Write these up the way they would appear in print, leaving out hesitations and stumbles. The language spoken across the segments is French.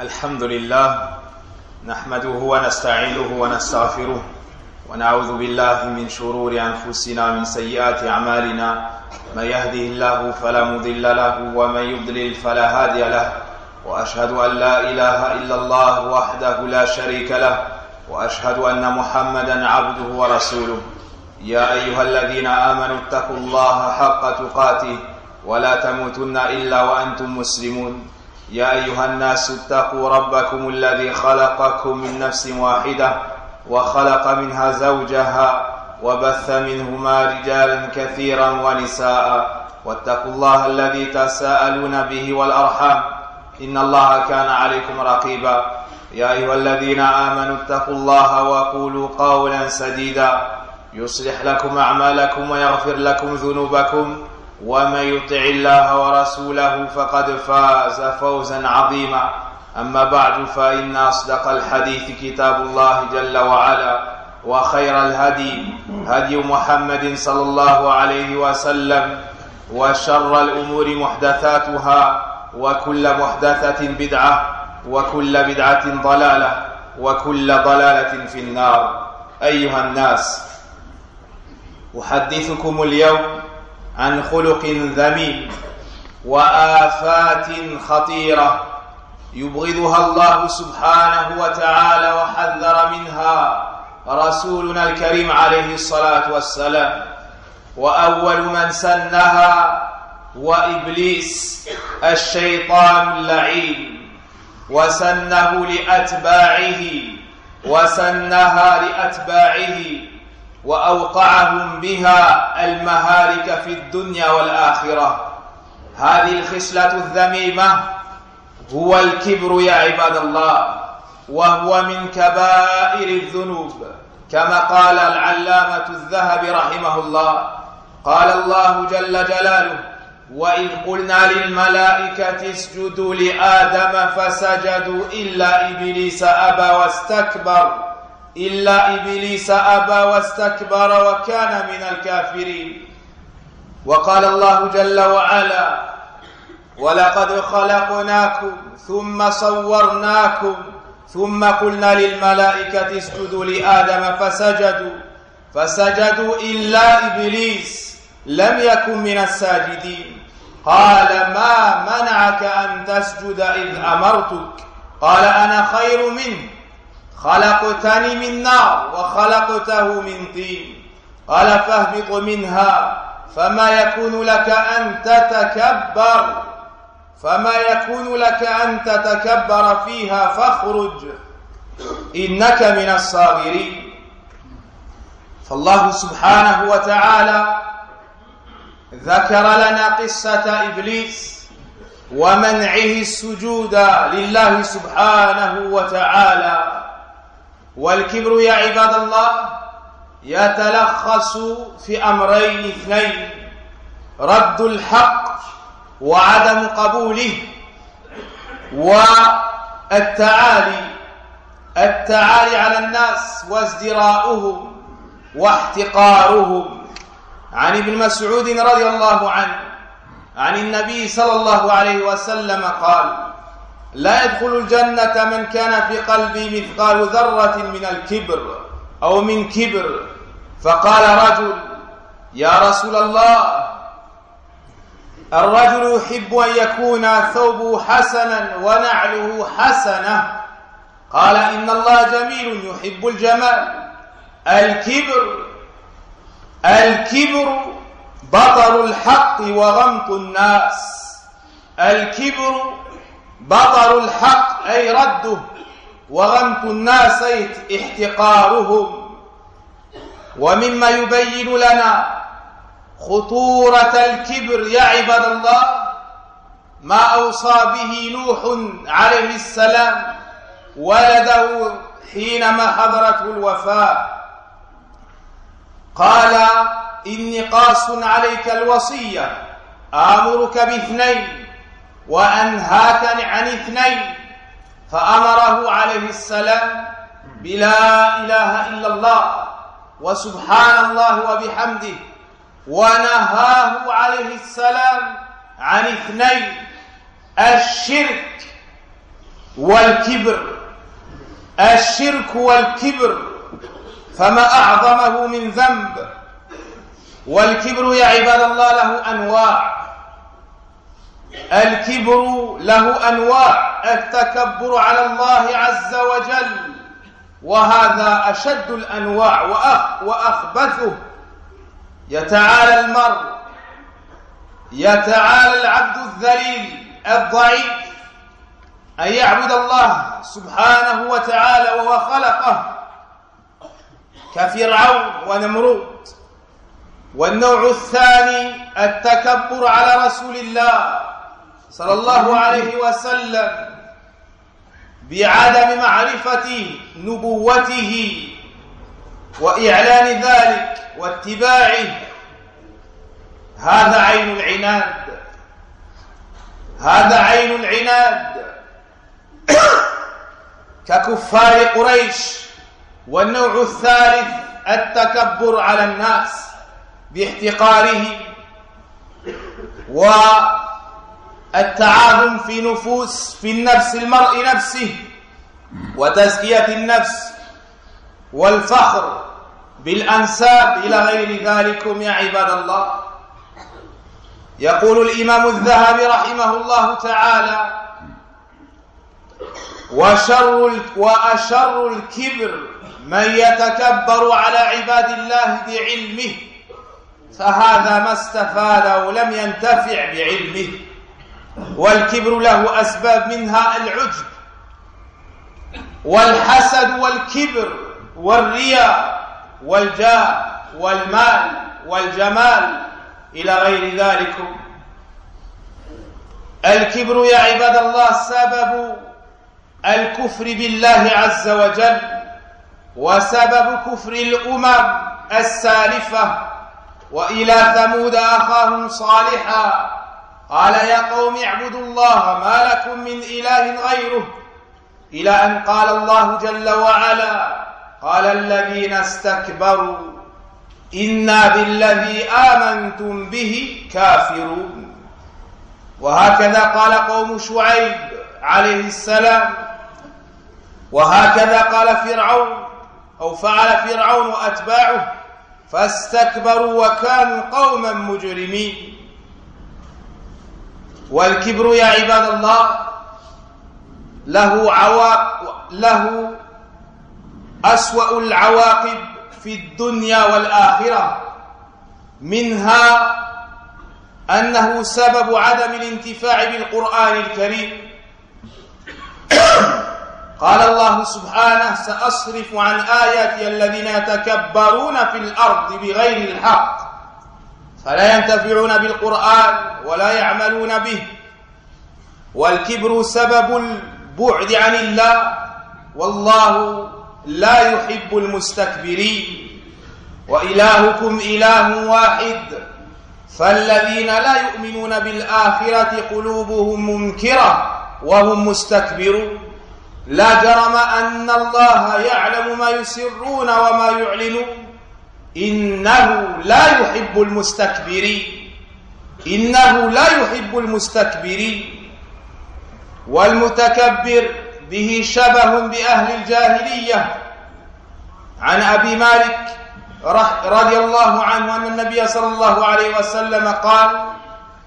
الحمد لله نحمده ونستعينه ونستغفره ونعوذ بالله من شرور أنفسنا ومن سيئات أعمالنا. من يهده الله فلا مضل له ومن يضلل فلا هادي له، وأشهد أن لا إله إلا الله وحده لا شريك له، وأشهد أن محمدا عبده ورسوله. يا أيها الذين آمنوا اتقوا الله حق تقاته ولا تموتن إلا وأنتم مسلمون. يا أيها الناس اتقوا ربكم الذي خلقكم من نفس واحدة وخلق منها زوجها وبث منهما رجالا كثيرا ونساء، واتقوا الله الذي تساءلون به والأرحام إن الله كان عليكم رقيبا. يا أيها الذين آمنوا اتقوا الله وقولوا قولا سديدا يصلح لكم أعمالكم ويغفر لكم ذنوبكم، ومن يطع الله ورسوله فقد فاز فوزا عظيما. أما بعد، فإن أصدق الحديث كتاب الله جل وعلا، وخير الهدي هدي محمد صلى الله عليه وسلم، وشر الأمور محدثاتها، وكل محدثة بدعة، وكل بدعة ضلالة، وكل ضلالة في النار. أيها الناس، أحدثكم اليوم عن خلق ذميم وآفات خطيرة يبغضها الله سبحانه وتعالى وحذر منها رسولنا الكريم عليه الصلاة والسلام. وأول من سنها وإبليس الشيطان اللعين، وسنها لأتباعه وأوقعهم بها المهالك في الدنيا والآخرة. هذه الخصلة الذميمة هو الكبر يا عباد الله، وهو من كبائر الذنوب، كما قال العلامة الذهبي رحمه الله. قال الله جل جلاله: وإذ قلنا للملائكة اسجدوا لآدم فسجدوا إلا إبليس أبى واستكبر وكان من الكافرين. وقال الله جل وعلا: ولقد خلقناكم ثم صورناكم ثم قلنا للملائكة اسجدوا لآدم فسجدوا إلا إبليس لم يكن من الساجدين. قال: ما منعك أن تسجد إذ أمرتك؟ قال: أنا خير منه، خلقتني من نار وخلقته من طين. قال: فاهبط منها فما يكون لك أن تتكبر فيها فاخرج إنك من الصاغرين. فالله سبحانه وتعالى ذكر لنا قصة إبليس ومنعه السجود لله سبحانه وتعالى. والكبر يا عباد الله يتلخص في أمرين اثنين: رد الحق وعدم قبوله، والتعالي على الناس وازدراؤهم واحتقارهم. عن ابن مسعود رضي الله عنه عن النبي صلى الله عليه وسلم قال: لا يدخل الجنة من كان في قلبه مثقال ذرة من الكبر أو من كبر. فقال رجل: يا رسول الله، الرجل يحب أن يكون ثوبه حسنا ونعله حسنة. قال: إن الله جميل يحب الجمال. الكبر بطر الحق وغمط الناس. الكبر بطر الحق أي رده، وغمط الناس أي احتقارهم. ومما يبين لنا خطورة الكبر يا عباد الله ما أوصى به نوح عليه السلام ولده حينما حضرته الوفاة. قال: إني قاص عليك الوصية، آمرك باثنين وأنهاك عن اثنين. فأمره عليه السلام بلا إله إلا الله وسبحان الله وبحمده، ونهاه عليه السلام عن اثنين: الشرك والكبر. الشرك والكبر فما أعظمه من ذنب. والكبر يا عباد الله له أنواع. الكبر له أنواع. التكبر على الله عز وجل، وهذا أشد الأنواع وأخبثه. يتعالى المرء، يتعالى العبد الذليل الضعيف أن يعبد الله سبحانه وتعالى وهو خلقه، كفرعون ونمرود. والنوع الثاني التكبر على رسول الله صلى الله عليه وسلم بعدم معرفة نبوته وإعلان ذلك واتباعه. هذا عين العناد، هذا عين العناد ككفار قريش. والنوع الثالث التكبر على الناس باحتقاره والتعاظم في النفس المرء نفسه وتزكية النفس والفخر بالأنساب إلى غير ذلك يا عباد الله. يقول الإمام الذهبي رحمه الله تعالى: وأشر الكبر من يتكبر على عباد الله بعلمه، فهذا ما استفاد ولم ينتفع بعلمه. والكبر له أسباب، منها العجب والحسد والكبر والرياء والجاه والمال والجمال إلى غير ذلك. الكبر يا عباد الله سبب الكفر بالله عز وجل، وسبب كفر الأمم السالفة. وإلى ثمود أخاهم صالحا قال يا قوم اعبدوا الله ما لكم من إله غيره، إلى أن قال الله جل وعلا: قال الذين استكبروا إنا بالذي آمنتم به كافرون. وهكذا قال قوم شعيب عليه السلام، وهكذا قال فرعون أو فعل فرعون وأتباعه فاستكبروا وكانوا قوما مجرمين. والكبر يا عباد الله له أسوأ العواقب في الدنيا والآخرة، منها أنه سبب عدم الانتفاع بالقرآن الكريم. قال الله سبحانه: سأصرف عن آياتي الذين يتكبرون في الأرض بغير الحق فلا ينتفعون بالقرآن ولا يعملون به. والكبر سبب البعد عن الله، والله لا يحب المستكبرين. وإلهكم إله واحد، فالذين لا يؤمنون بالآخرة قلوبهم منكرة وهم مستكبرون. لا جرم أن الله يعلم ما يسرون وما يعلنون، إنه لا يحب المستكبرين، إنه لا يحب المستكبرين. والمتكبر به شبه بأهل الجاهلية. عن أبي مالك رضي الله عنه أن النبي صلى الله عليه وسلم قال: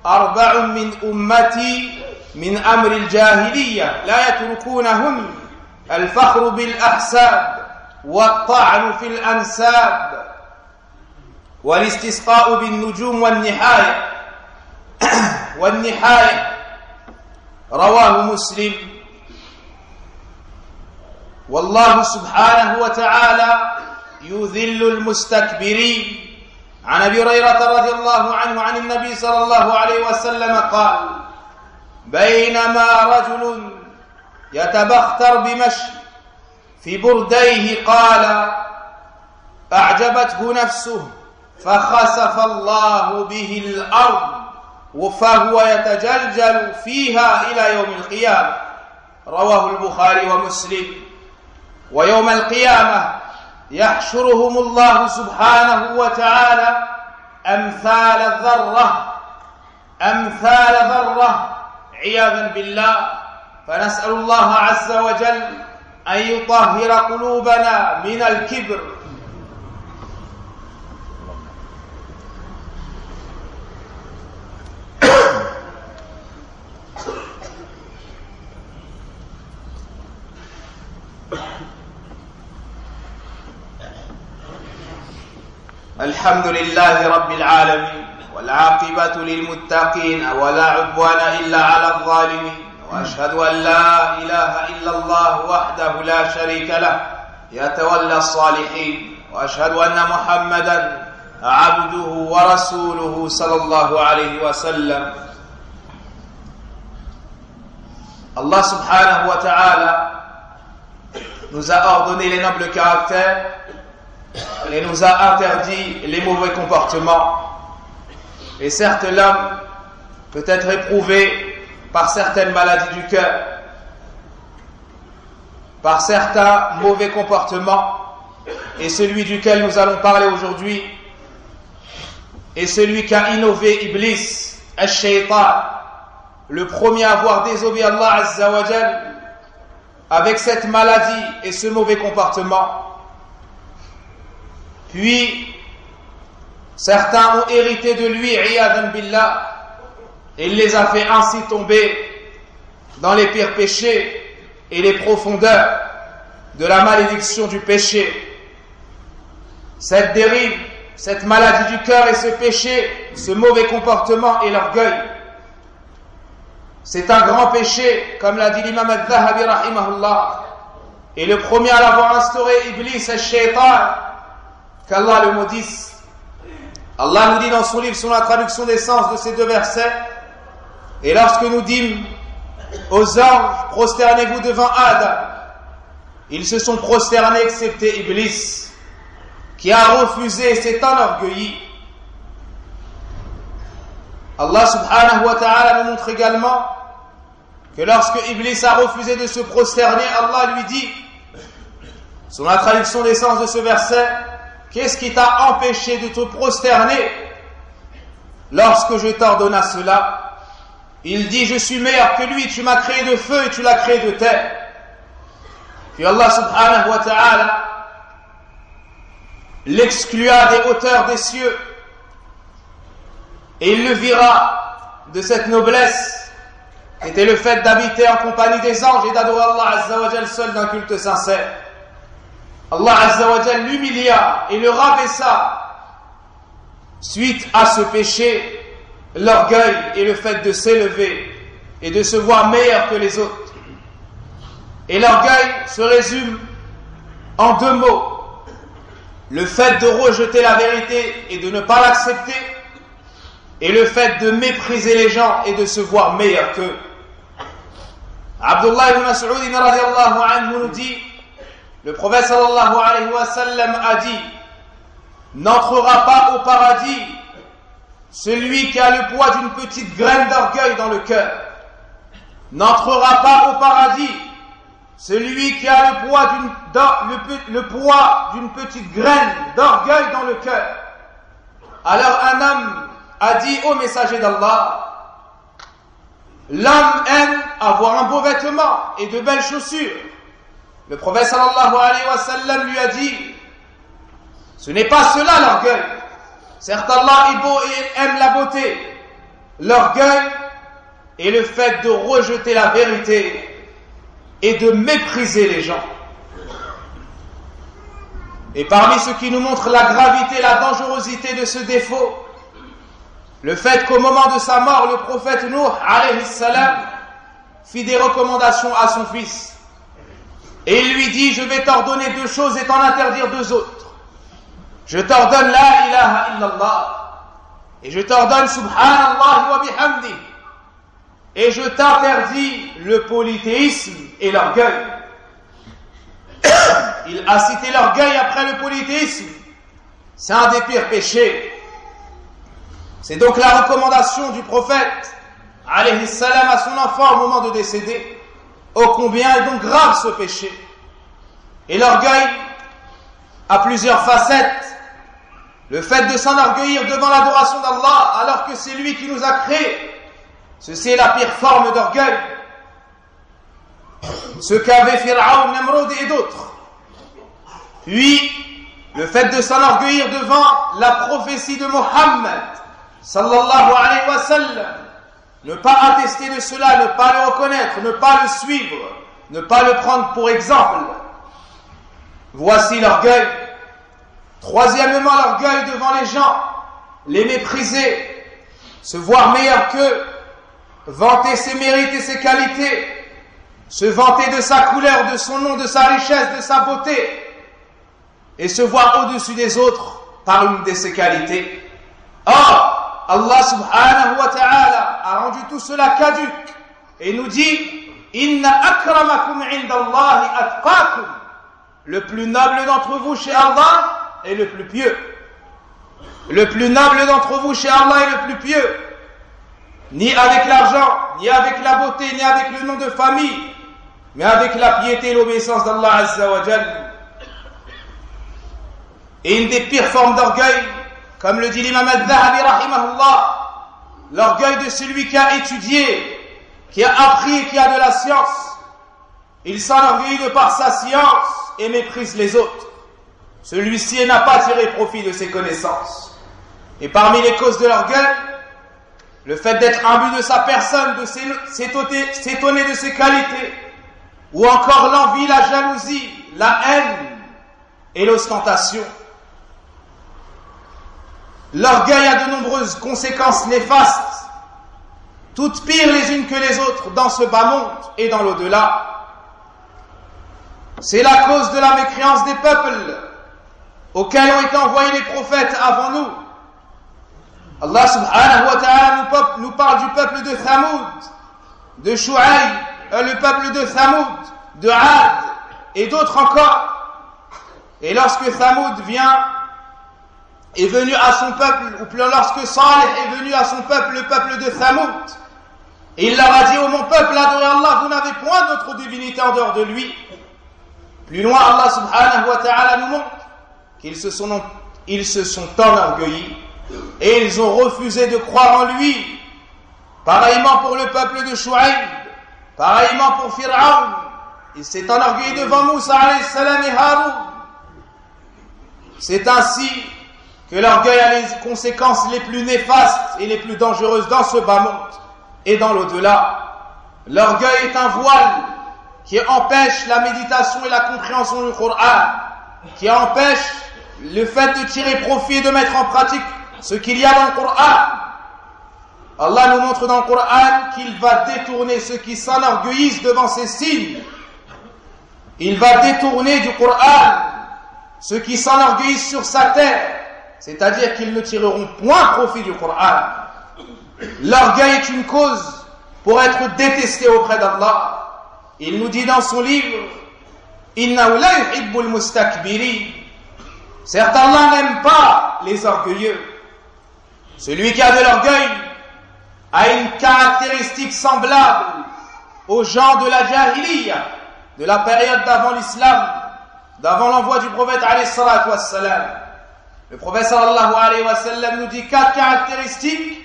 4 من أمتي من أمر الجاهلية لا يتركونهن: الفخر بالأحساب، والطعن في الأنساب، والاستسقاء بالنجوم والنحاية. رواه مسلم. والله سبحانه وتعالى يذل المستكبرين. عن أبي هريرة رضي الله عنه عن النبي صلى الله عليه وسلم قال: بينما رجل يتبختر بمشي في برديه قال: أعجبته نفسه فخسف الله به الأرض فهو يتجلجل فيها إلى يوم القيامة. رواه البخاري ومسلم. ويوم القيامة يحشرهم الله سبحانه وتعالى أمثال الذرة عياذا بالله، فنسأل الله عز وجل أن يطهر قلوبنا من الكبر الحمد لله رب العالمين والعاقبة للمتقين ولا عدوان إلا على الظالمين وأشهد أن لا إله إلا الله وحده لا شريك له يتولى الصالحين وأشهد أن محمدا عبده ورسوله صلى الله عليه وسلم. Allah subhanahu wa ta'ala nous a ordonné les nobles caractères et nous a interdit les mauvais comportements. Et certes, l'homme peut être éprouvé par certaines maladies du cœur, par certains mauvais comportements, et celui duquel nous allons parler aujourd'hui est celui qu'a innové Iblis, Ash-Shaytan, le premier à avoir désobéi à Allah Azza wa Jal avec cette maladie et ce mauvais comportement. Puis, certains ont hérité de lui, Iyadan Billah, et il les a fait ainsi tomber dans les pires péchés et les profondeurs de la malédiction du péché. Cette dérive, cette maladie du cœur et ce péché, ce mauvais comportement et l'orgueil, c'est un grand péché, comme l'a dit l'imam al-Dhahabi rahimahullah, et le premier à l'avoir instauré, Iblis, al-Shaytan, qu'Allah le maudisse. Allah nous dit dans son livre sur la traduction des sens de ces deux versets, et lorsque nous dîmes aux anges, prosternez-vous devant Adam, ils se sont prosternés excepté Iblis, qui a refusé et s'est enorgueilli. Allah subhanahu wa ta'ala nous montre également que lorsque Iblis a refusé de se prosterner, Allah lui dit, sur la traduction des sens de ce verset, qu'est-ce qui t'a empêché de te prosterner lorsque je t'ordonna cela? Il dit, je suis meilleur que lui, tu m'as créé de feu et tu l'as créé de terre. Puis Allah subhanahu wa ta'ala l'exclua des hauteurs des cieux et il le vira de cette noblesse qui était le fait d'habiter en compagnie des anges et d'adorer Allah Azza wa Jal seul d'un culte sincère. Allah Azza wa Jal l'humilia et le rabaissa suite à ce péché, l'orgueil et le fait de s'élever et de se voir meilleur que les autres. Et l'orgueil se résume en deux mots: le fait de rejeter la vérité et de ne pas l'accepter, et le fait de mépriser les gens et de se voir meilleur qu'eux. Abdullah ibn Mas'ud radiyallahu anhu nous dit, le prophète sallallahu alayhi wa sallam a dit, n'entrera pas au paradis celui qui a le poids d'une petite graine d'orgueil dans le cœur. N'entrera pas au paradis celui qui a le poids d'une petite graine d'orgueil dans le cœur. Alors un homme a dit, ô messager d'Allah, l'homme aime avoir un beau vêtement et de belles chaussures. Le prophète sallallahu alayhi wa sallam lui a dit, ce n'est pas cela l'orgueil. Certes, Allah est beau et aime la beauté. L'orgueil est le fait de rejeter la vérité et de mépriser les gens. Et parmi ce qui nous montre la gravité, la dangerosité de ce défaut, le fait qu'au moment de sa mort, le prophète Nuh alayhi salam fit des recommandations à son fils. Et il lui dit, je vais t'ordonner deux choses et t'en interdire deux autres. Je t'ordonne la ilaha illallah et je t'ordonne subhanallah wa bihamdi. Et je t'interdis le polythéisme et l'orgueil. Il a cité l'orgueil après le polythéisme. C'est un des pires péchés. C'est donc la recommandation du prophète alayhi salam à son enfant au moment de décéder. Ô combien est donc grave ce péché. Et l'orgueil a plusieurs facettes. Le fait de s'enorgueillir devant l'adoration d'Allah alors que c'est lui qui nous a créés, ceci est la pire forme d'orgueil. ce qu'avaient Pharaon, Nemrod et d'autres. Puis, le fait de s'enorgueillir devant la prophétie de Mohammed, sallallahu alayhi wa sallam, ne pas attester de cela, ne pas le reconnaître, ne pas le suivre, ne pas le prendre pour exemple. Voici l'orgueil. Troisièmement, l'orgueil devant les gens, les mépriser, se voir meilleur qu'eux, vanter ses mérites et ses qualités, se vanter de sa couleur, de son nom, de sa richesse, de sa beauté, et se voir au-dessus des autres par une de ses qualités. Or, Allah subhanahu wa ta'ala a rendu tout cela caduc et nous dit « Inna akramakum indallahi atqakum » Le plus noble d'entre vous chez Allah est le plus pieux. Le plus noble d'entre vous chez Allah est le plus pieux. Ni avec l'argent, ni avec la beauté, ni avec le nom de famille, mais avec la piété et l'obéissance d'Allah Azza wa Jal. Et une des pires formes d'orgueil, comme le dit l'imam al-Dhahabi rahimahullah, l'orgueil de celui qui a étudié, qui a appris et qui a de la science. Il s'enorgueillit de par sa science et méprise les autres. Celui-ci n'a pas tiré profit de ses connaissances. Et parmi les causes de l'orgueil, le fait d'être imbu de sa personne, de s'étonner de ses qualités, ou encore l'envie, la jalousie, la haine et l'ostentation. L'orgueil a de nombreuses conséquences néfastes, toutes pires les unes que les autres dans ce bas monde et dans l'au-delà. C'est la cause de la mécréance des peuples auxquels ont été envoyés les prophètes avant nous. Allah subhanahu wa ta'ala nous parle du peuple de Thamoud, de Shu'aïb, le peuple de Thamoud, de Ad et d'autres encore. Et lorsque Thamoud est venu à son peuple, ou lorsque Salih est venu à son peuple, le peuple de Thamoud, et il leur a dit: ô mon peuple, adorez Allah, vous n'avez point d'autre divinité en dehors de lui. Plus loin, Allah subhanahu wa ta'ala nous montre qu'ils se sont enorgueillis et ils ont refusé de croire en lui. Pareillement pour le peuple de Shu'aïb, pareillement pour Pharaon, il s'est enorgueilli devant Moussa alayhi salam et Haroun. C'est ainsi que l'orgueil a les conséquences les plus néfastes et les plus dangereuses dans ce bas monde et dans l'au-delà. L'orgueil est un voile qui empêche la méditation et la compréhension du Coran, qui empêche le fait de tirer profit et de mettre en pratique ce qu'il y a dans le Coran. Allah nous montre dans le Coran qu'il va détourner ceux qui s'enorgueillissent devant ces signes. Il va détourner du Coran ceux qui s'enorgueillissent sur sa terre, c'est-à-dire qu'ils ne tireront point profit du Coran. L'orgueil est une cause pour être détesté auprès d'Allah. Il nous dit dans son livre: Innahu la yuhibbul mustakbirin. Certes, Allah n'aime pas les orgueilleux. Celui qui a de l'orgueil a une caractéristique semblable aux gens de la Jahiliya, de la période d'avant l'islam, d'avant l'envoi du prophète alayhi salatu wassalam. Le prophète sallallahu alayhi wa sallam nous dit 4 caractéristiques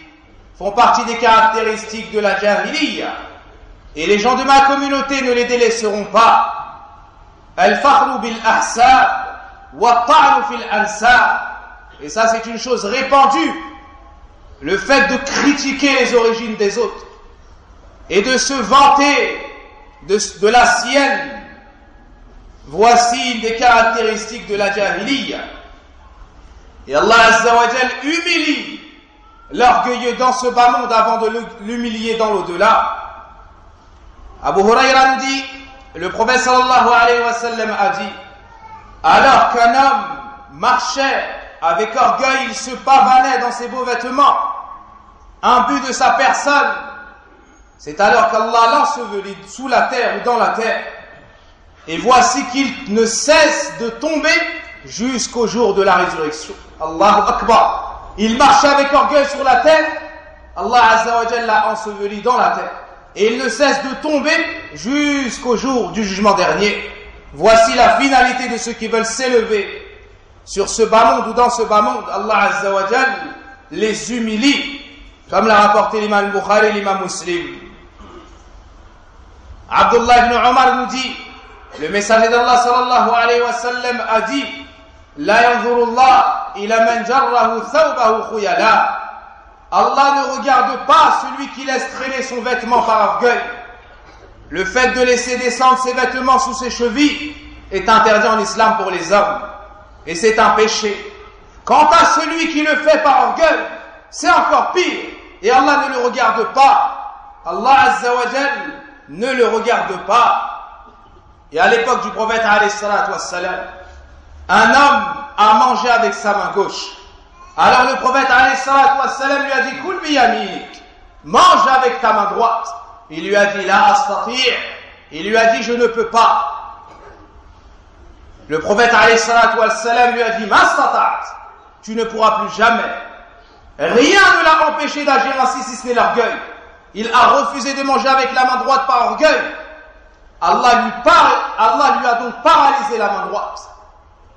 font partie des caractéristiques de la Jahiliya. Et les gens de ma communauté ne les délaisseront pas. Al-fakhru bil-ahsab wa ta'nu fil-ansab. Et ça, c'est une chose répandue. Le fait de critiquer les origines des autres et de se vanter de la sienne. Voici une des caractéristiques de la Jahiliya. Et Allah Azza wa Jal humilie l'orgueilleux dans ce bas monde avant de l'humilier dans l'au-delà. Abu Huraïra nous dit, le prophète sallallahu alayhi wa sallam a dit: alors qu'un homme marchait avec orgueil, il se pavanait dans ses beaux vêtements, imbu de sa personne, c'est alors qu'Allah l'ensevelit sous la terre ou dans la terre. Et voici qu'il ne cesse de tomber jusqu'au jour de la résurrection. Allahu Akbar. Il marchait avec orgueil sur la terre, Allah Azza wa Jalla l'a enseveli dans la terre. Et il ne cesse de tomber jusqu'au jour du jugement dernier. Voici la finalité de ceux qui veulent s'élever sur ce bas monde ou dans ce bas monde. Allah Azza wa Jalla les humilie, comme l'a rapporté l'imam Bukhari et l'imam Muslim. Abdullah ibn Omar nous dit, le messager d'Allah sallallahu alayhi wa sallam a dit, La yanzurullah ila man jarrahu thawbahu khuyala. Allah ne regarde pas celui qui laisse traîner son vêtement par orgueil. Le fait de laisser descendre ses vêtements sous ses chevilles est interdit en islam pour les hommes. Et c'est un péché. Quant à celui qui le fait par orgueil, c'est encore pire. Et Allah ne le regarde pas. Allah Azza wa Jal ne le regarde pas. Et à l'époque du prophète alayhi salatu wassalam, un homme a mangé avec sa main gauche. Alors le prophète alayhi salatu wassalam lui a dit, Kul bi yaminik, mange avec ta main droite. Il lui a dit, La astati'. Il lui a dit, je ne peux pas. Le prophète alayhi salatu wassalam lui a dit, Ma stata'at, tu ne pourras plus jamais. Rien ne l'a empêché d'agir ainsi si ce n'est l'orgueil. Il a refusé de manger avec la main droite par orgueil. Allah lui a donc paralysé la main droite.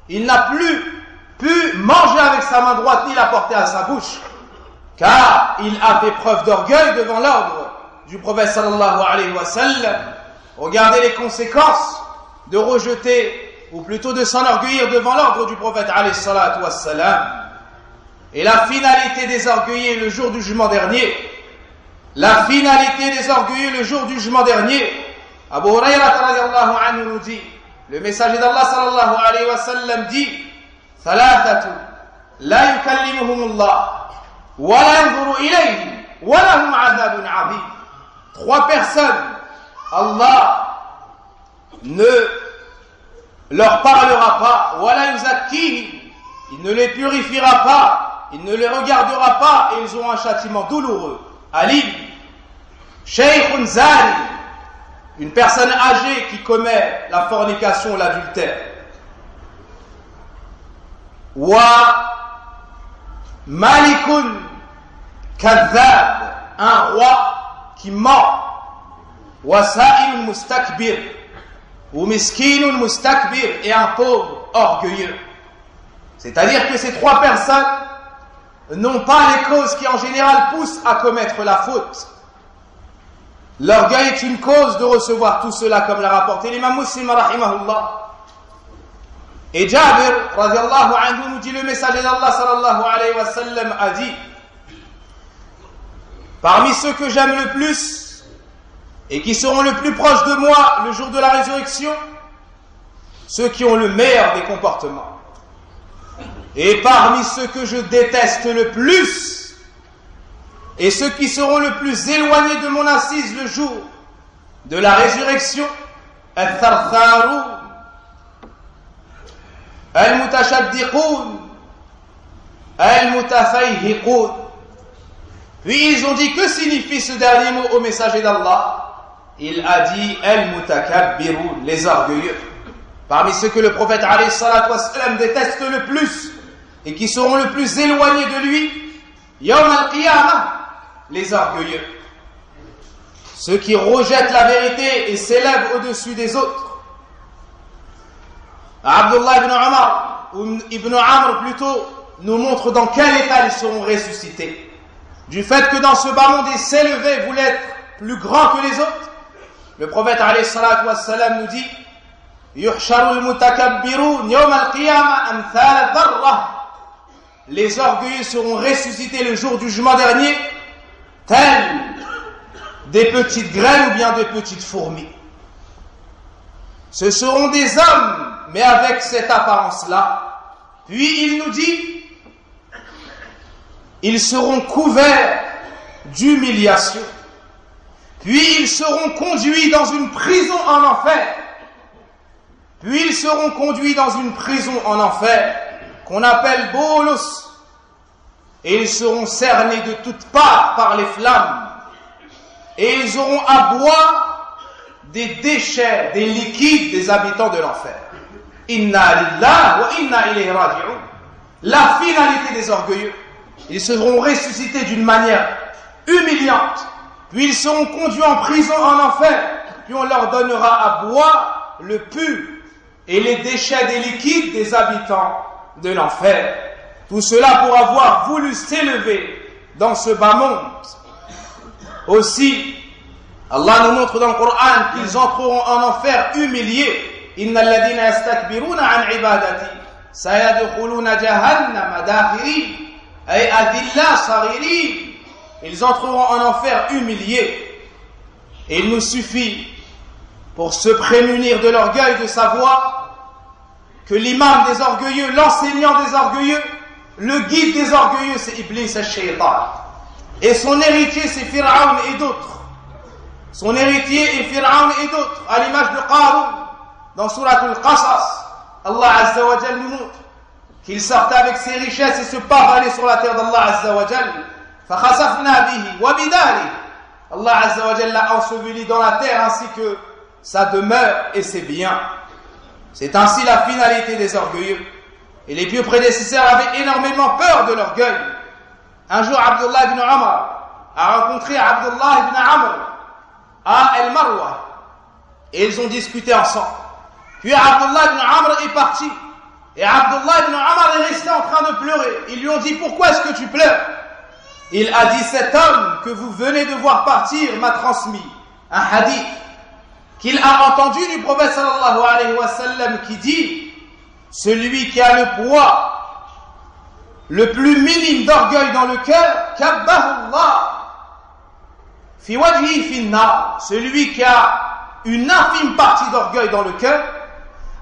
Il n'a plus pu manger avec sa main droite ni la porter à sa bouche, car il a fait preuve d'orgueil devant l'ordre du prophète sallallahu alayhi wa sallam. Regardez les conséquences de rejeter, ou plutôt de s'enorgueillir devant l'ordre du prophète alayhi salatu wa sallam. Et la finalité des orgueillés le jour du jugement dernier, la finalité des orgueilleux le jour du jugement dernier, Abu Hurayrata radiyallahu anhu nous dit, le messager d'Allah sallallahu alayhi wa sallam dit, Thalathatu la yukallimuhumullah wa la yanzuru ilayhim wa lahum adhabun adhim. 3 personnes, Allah ne leur parlera pas, wa la yuzakkihim, il ne les purifiera pas, il ne les regardera pas et ils ont un châtiment douloureux. Alim, Shaykhun Zani, une personne âgée qui commet la fornication ou l'adultère. Wa Malikun Kadhab, un roi qui ment. Wa Sa'ilun Mustakbir, ou Miskinun Mustakbir, et un pauvre orgueilleux. C'est-à-dire que ces 3 personnes n'ont pas les causes qui en général poussent à commettre la faute. L'orgueil est une cause de recevoir tout cela, comme l'a rapporté l'imam Muslim rahimahullah. Et Jabir radiallahu anhu nous dit, le messager d'Allah sallallahu alayhi wa sallam a dit, parmi ceux que j'aime le plus et qui seront le plus proches de moi le jour de la résurrection, ceux qui ont le meilleur des comportements. Et parmi ceux que je déteste le plus, et ceux qui seront le plus éloignés de mon assise le jour de la résurrection, al-thartharun, al-mutashaddiqun, al-mutafayhiqun. Puis ils ont dit, que signifie ce dernier mot au messager d'Allah? Il a dit, al-mutakabbirun, les orgueilleux. Parmi ceux que le prophète alayhi salatu wassalam déteste le plus, et qui seront le plus éloignés de lui, Yawm al-Qiyamah, les orgueilleux. Ceux qui rejettent la vérité et s'élèvent au-dessus des autres. Abdullah ibn Omar, ou ibn Amr plutôt, nous montre dans quel état ils seront ressuscités. Du fait que dans ce bas monde, ils s'élevaient, voulaient être plus grands que les autres. Le prophète alayhi salatu wassalam nous dit, Yuhsharu al-mutakabbirun yawm al-qiyamah amthal ad-darrah. Les orgueilleux seront ressuscités le jour du jugement dernier, tels des petites graines ou bien des petites fourmis. Ce seront des hommes, mais avec cette apparence-là. Puis il nous dit, ils seront couverts d'humiliation. Puis ils seront conduits dans une prison en enfer. Puis ils seront conduits dans une prison en enfer, qu'on appelle Bolos, et ils seront cernés de toutes parts par les flammes, et ils auront à boire des déchets, des liquides des habitants de l'enfer. Inna lillahi wa inna ilayhi raji'un. La finalité des orgueilleux, ils seront ressuscités d'une manière humiliante, puis ils seront conduits en prison en enfer, puis on leur donnera à boire le pu et les déchets des liquides des habitants de l'enfer. Tout cela pour avoir voulu s'élever dans ce bas monde. Aussi, Allah nous montre dans le Coran qu'ils entreront en enfer humiliés. Innal ladhina yastakbiruna an ibadati sayadkhuluna jahannama dakhirin ay adilla saghirin. Ils entreront en enfer humiliés. Et il nous suffit, pour se prémunir de l'orgueil, de savoir que l'imam des orgueilleux, l'enseignant des orgueilleux, le guide des orgueilleux, c'est Iblis al-Shaytan. Et son héritier, c'est Pharaon et d'autres. Son héritier est Pharaon et d'autres, à l'image de Qarun. Dans Surat al-Qasas, Allah Azza wa Jal nous montre qu'il sortait avec ses richesses et se parvalait sur la terre d'Allah Azza wa Jal. فَخَسَفْنَا بِهِ وَبِدَارِهِ. Allah Azza wa Jal l'a enseveli dans la terre ainsi que sa demeure et ses biens. C'est ainsi la finalité des orgueilleux. Et les pieux prédécesseurs avaient énormément peur de l'orgueil. Un jour, Abdullah ibn Amr a rencontré Abdullah ibn Amr à El Marwa et ils ont discuté ensemble. Puis Abdullah ibn Amr est parti et Abdullah ibn Amr est resté en train de pleurer. Ils lui ont dit: pourquoi est-ce que tu pleures? Il a dit: cet homme que vous venez de voir partir m'a transmis un hadith qu'il a entendu du prophète sallallahu alayhi wa sallam qui dit: celui qui a le poids le plus minime d'orgueil dans le cœur, kabbahullah fi wajhi fi nar, celui qui a une infime partie d'orgueil dans le cœur,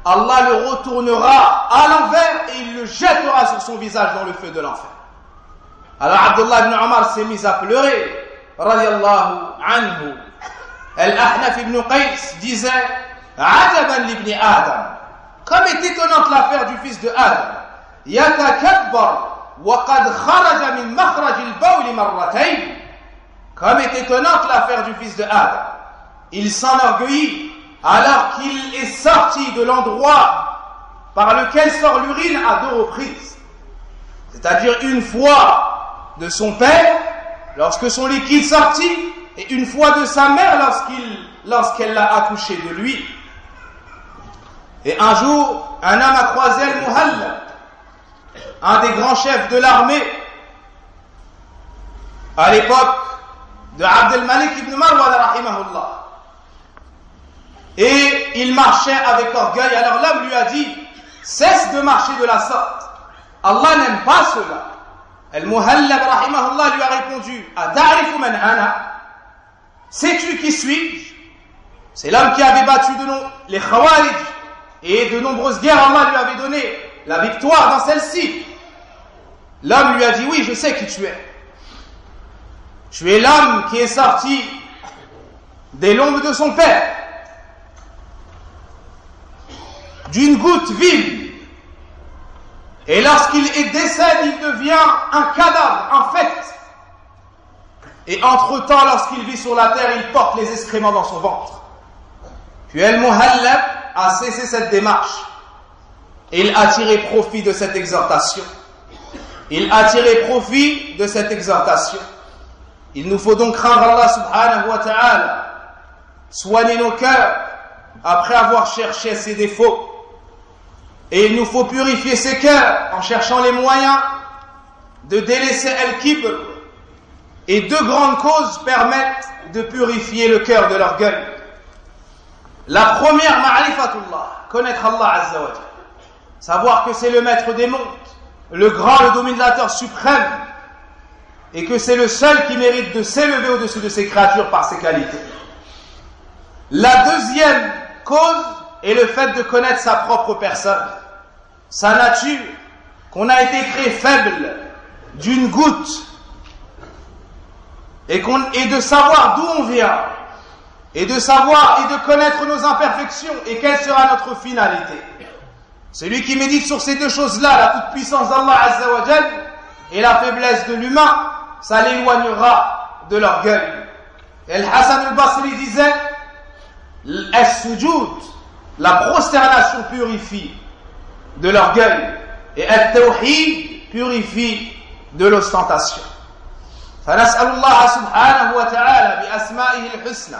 Allah le retournera à l'envers et il le jettera sur son visage dans le feu de l'enfer. Alors Abdullah ibn Omar s'est mis à pleurer, radiyallahu anhu. Al-Ahnaf ibn Qais disait: Ajaban libni Adam, comme est étonnante l'affaire du fils de Adam. Yatakabbar wa qad kharaja min makhraj al-bawl marratayn. Comme est étonnante l'affaire du fils de Adam. Il s'enorgueillit alors qu'il est sorti de l'endroit par lequel sort l'urine à 2 reprises. C'est-à-dire une fois de son père lorsque son liquide sortit et une fois de sa mère lorsqu'elle l'a accouché de lui. Et un jour, un homme a croisé Al-Muhallab, un des grands chefs de l'armée à l'époque de Abd al-Malik ibn Marwan rahimahullah. Et il marchait avec orgueil. Alors l'homme lui a dit: cesse de marcher de la sorte, Allah n'aime pas cela. Al-Muhallab rahimahullah lui a répondu: Adarifu man ana, sais-tu qui suis-je? C'est l'homme qui avait battu les Khawarij et de nombreuses guerres. Allah lui avait donné la victoire dans celle-ci. L'homme lui a dit: oui, je sais qui tu es. Tu es l'homme qui est sorti des lombes de son père, d'une goutte vile, et lorsqu'il décède, il devient un cadavre, un fait. Et entre-temps, lorsqu'il vit sur la terre, il porte les excréments dans son ventre. Puis Al-Muhallab a cessé cette démarche. Il a tiré profit de cette exhortation. Il a tiré profit de cette exhortation. Il nous faut donc craindre Allah subhanahu wa ta'ala, soigner nos cœurs après avoir cherché ses défauts. Et il nous faut purifier ses cœurs en cherchant les moyens de délaisser Al-Kibr. Et 2 grandes causes permettent de purifier le cœur de l'orgueil. La première, ma'rifatullah, connaître Allah Azza wa Jalla. Savoir que c'est le maître des mondes, le grand, le dominateur suprême, et que c'est le seul qui mérite de s'élever au-dessus de ses créatures par ses qualités. La deuxième cause est le fait de connaître sa propre personne, sa nature, qu'on a été créé faible d'une goutte, et de savoir d'où on vient, et de savoir et de connaître nos imperfections, et quelle sera notre finalité. Celui qui médite sur ces 2 choses-là, la toute-puissance d'Allah Azza wa Jal et la faiblesse de l'humain, ça l'éloignera de l'orgueil. Et Al-Hassan al-Basri disait: As-sujud, la prosternation purifie de l'orgueil, et Al-Tawhid purifie de l'ostentation. فنسأل الله سبحانه وتعالى بأسمائه الحسنى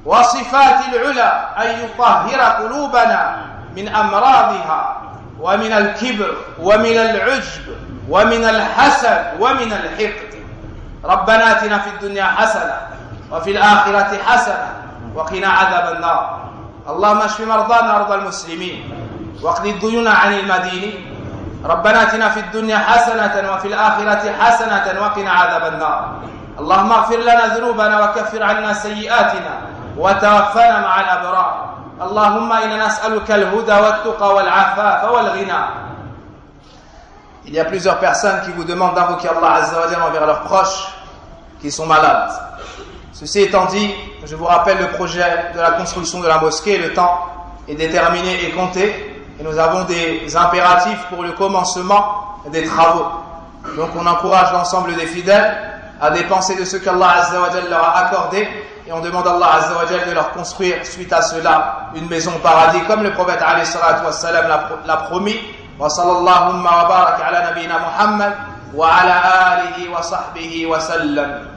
وصفاته العلى أن يطهر قلوبنا من أمراضها ومن الكبر ومن العجب ومن الحسد ومن الحقد. ربنا آتنا في الدنيا حسنة وفي الآخرة حسنة وقنا عذاب النار اللهم اشف مرضانا ومرضى المسلمين واقض الديون عن المدينين ربنا اتنا في الدنيا حسنة وفي الآخرة حسنة وقنا عذاب النار اللهم اغفر لنا ذنوبنا وكفر عنا سيئاتنا وتوفنا مع الأبرار اللهم إنا نسألك الهدى والتقى والعفاف والغنى. Il y a plusieurs personnes qui vous demandent d'invoquer Allah Azza wa Jalla envers leurs proches qui sont malades. Ceci étant dit, je vous rappelle le projet de la construction de la mosquée. Le temps est déterminé et compté et nous avons des impératifs pour le commencement des travaux. Donc on encourage l'ensemble des fidèles à dépenser de ce qu'Allah Azza wa Jalla leur a accordé et on demande à Allah Azza wa Jalla de leur construire suite à cela une maison au paradis comme le prophète alayhi salatu wassalam l'a promis. Wa sallallahu wa baraka ala nabina Muhammad wa ala alihi wa sahbihi wa sallam.